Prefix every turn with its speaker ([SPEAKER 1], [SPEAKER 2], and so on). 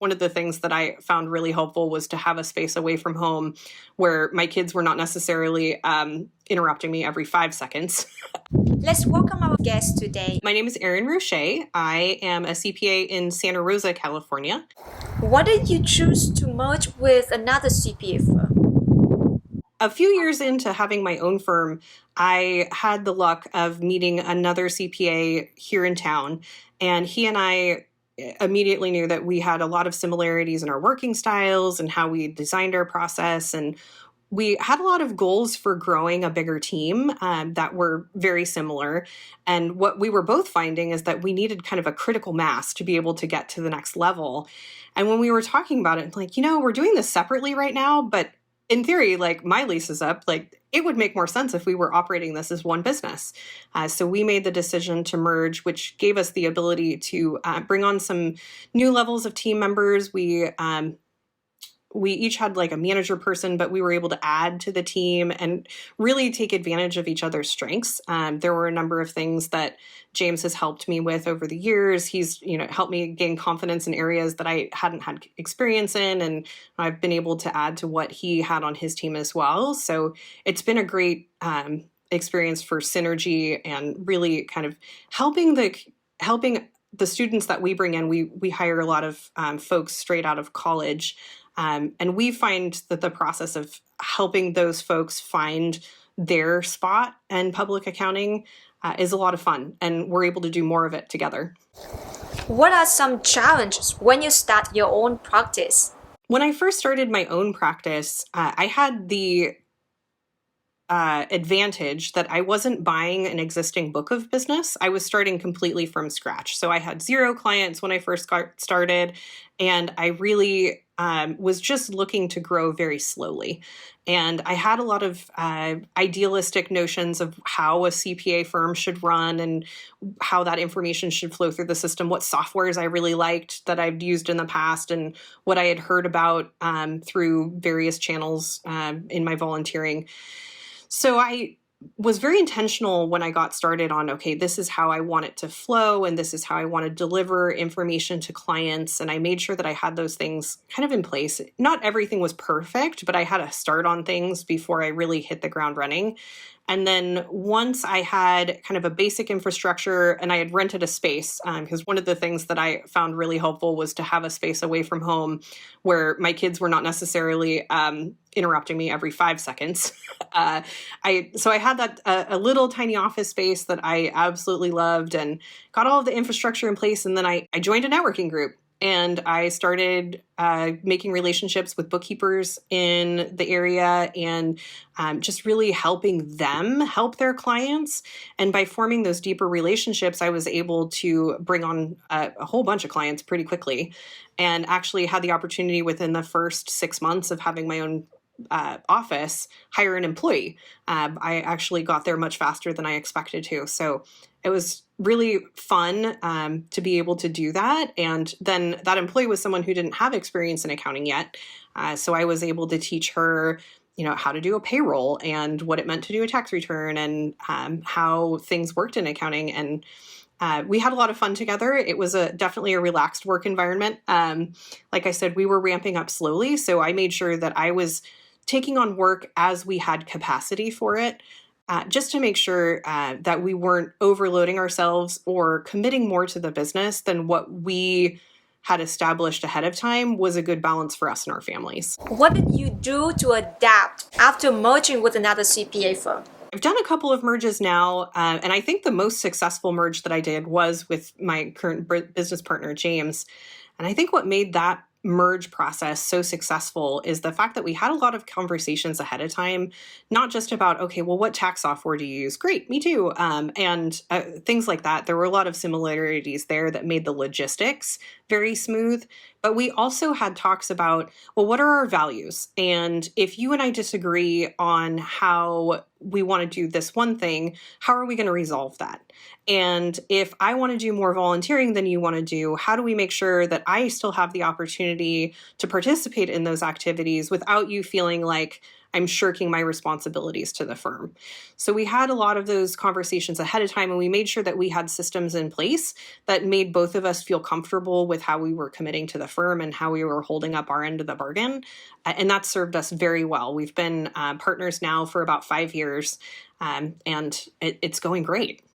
[SPEAKER 1] One of the things that I found really helpful was to have a space away from home where my kids were not necessarily interrupting me every 5 seconds.
[SPEAKER 2] Let's welcome our guest today.
[SPEAKER 1] My name is Erin Roche. I am a CPA in Santa Rosa, California.
[SPEAKER 2] Why did you choose to merge with another CPA firm?
[SPEAKER 1] A few years into having my own firm, I had the luck of meeting another CPA here in town, and he and I immediately knew that we had a lot of similarities in our working styles and how we designed our process. And we had a lot of goals for growing a bigger team that were very similar. And what we were both finding is that we needed kind of a critical mass to be able to get to the next level. And when we were talking about it, like, we're doing this separately right now, but in theory, like my lease is up, like it would make more sense if we were operating this as one business. So we made the decision to merge, which gave us the ability to bring on some new levels of team members. We each had like a manager person, but we were able to add to the team and really take advantage of each other's strengths. There were a number of things that James has helped me with over the years. He's, helped me gain confidence in areas that I hadn't had experience in, and I've been able to add to what he had on his team as well. So it's been a great experience for synergy and really kind of helping the students that we bring in. We hire a lot of folks straight out of college. And we find that the process of helping those folks find their spot in public accounting is a lot of fun, and we're able to do more of it together.
[SPEAKER 2] What are some challenges when you start your own practice?
[SPEAKER 1] When I first started my own practice, I had the advantage that I wasn't buying an existing book of business. I was starting completely from scratch. So I had 0 clients when I first got started, and I really was just looking to grow very slowly. And I had a lot of idealistic notions of how a CPA firm should run and how that information should flow through the system, what softwares I really liked that I've used in the past, and what I had heard about through various channels in my volunteering. So I was very intentional when I got started on, okay, this is how I want it to flow, and this is how I want to deliver information to clients. And I made sure that I had those things kind of in place. Not everything was perfect, but I had a start on things before I really hit the ground running. And then once I had kind of a basic infrastructure and I had rented a space, because one of the things that I found really helpful was to have a space away from home where my kids were not necessarily interrupting me every 5 seconds. So I had that a little tiny office space that I absolutely loved and got all of the infrastructure in place. And then I joined a networking group. And I started making relationships with bookkeepers in the area and just really helping them help their clients. And by forming those deeper relationships, I was able to bring on a whole bunch of clients pretty quickly, and actually had the opportunity within the first 6 months of having my own office hire an employee. I actually got there much faster than I expected to. So it was really fun to be able to do that. And then that employee was someone who didn't have experience in accounting yet. So I was able to teach her, how to do a payroll and what it meant to do a tax return and how things worked in accounting. And we had a lot of fun together. It was definitely a relaxed work environment. Like I said, we were ramping up slowly. So I made sure that I was taking on work as we had capacity for it. Just to make sure that we weren't overloading ourselves or committing more to the business than what we had established ahead of time was a good balance for us and our families.
[SPEAKER 2] What did you do to adapt after merging with another CPA firm?
[SPEAKER 1] I've done a couple of merges now, and I think the most successful merge that I did was with my current business partner, James. And I think what made that merge process so successful is the fact that we had a lot of conversations ahead of time, not just about, okay, well, what tax software do you use? Great, me too. And things like that. There were a lot of similarities there that made the logistics very smooth. But we also had talks about, well, what are our values? And if you and I disagree on how we want to do this one thing, how are we going to resolve that? And if I want to do more volunteering than you want to do, how do we make sure that I still have the opportunity opportunity to participate in those activities without you feeling like I'm shirking my responsibilities to the firm. So we had a lot of those conversations ahead of time, and we made sure that we had systems in place that made both of us feel comfortable with how we were committing to the firm and how we were holding up our end of the bargain. And that served us very well. We've been partners now for about 5 years, and it's going great.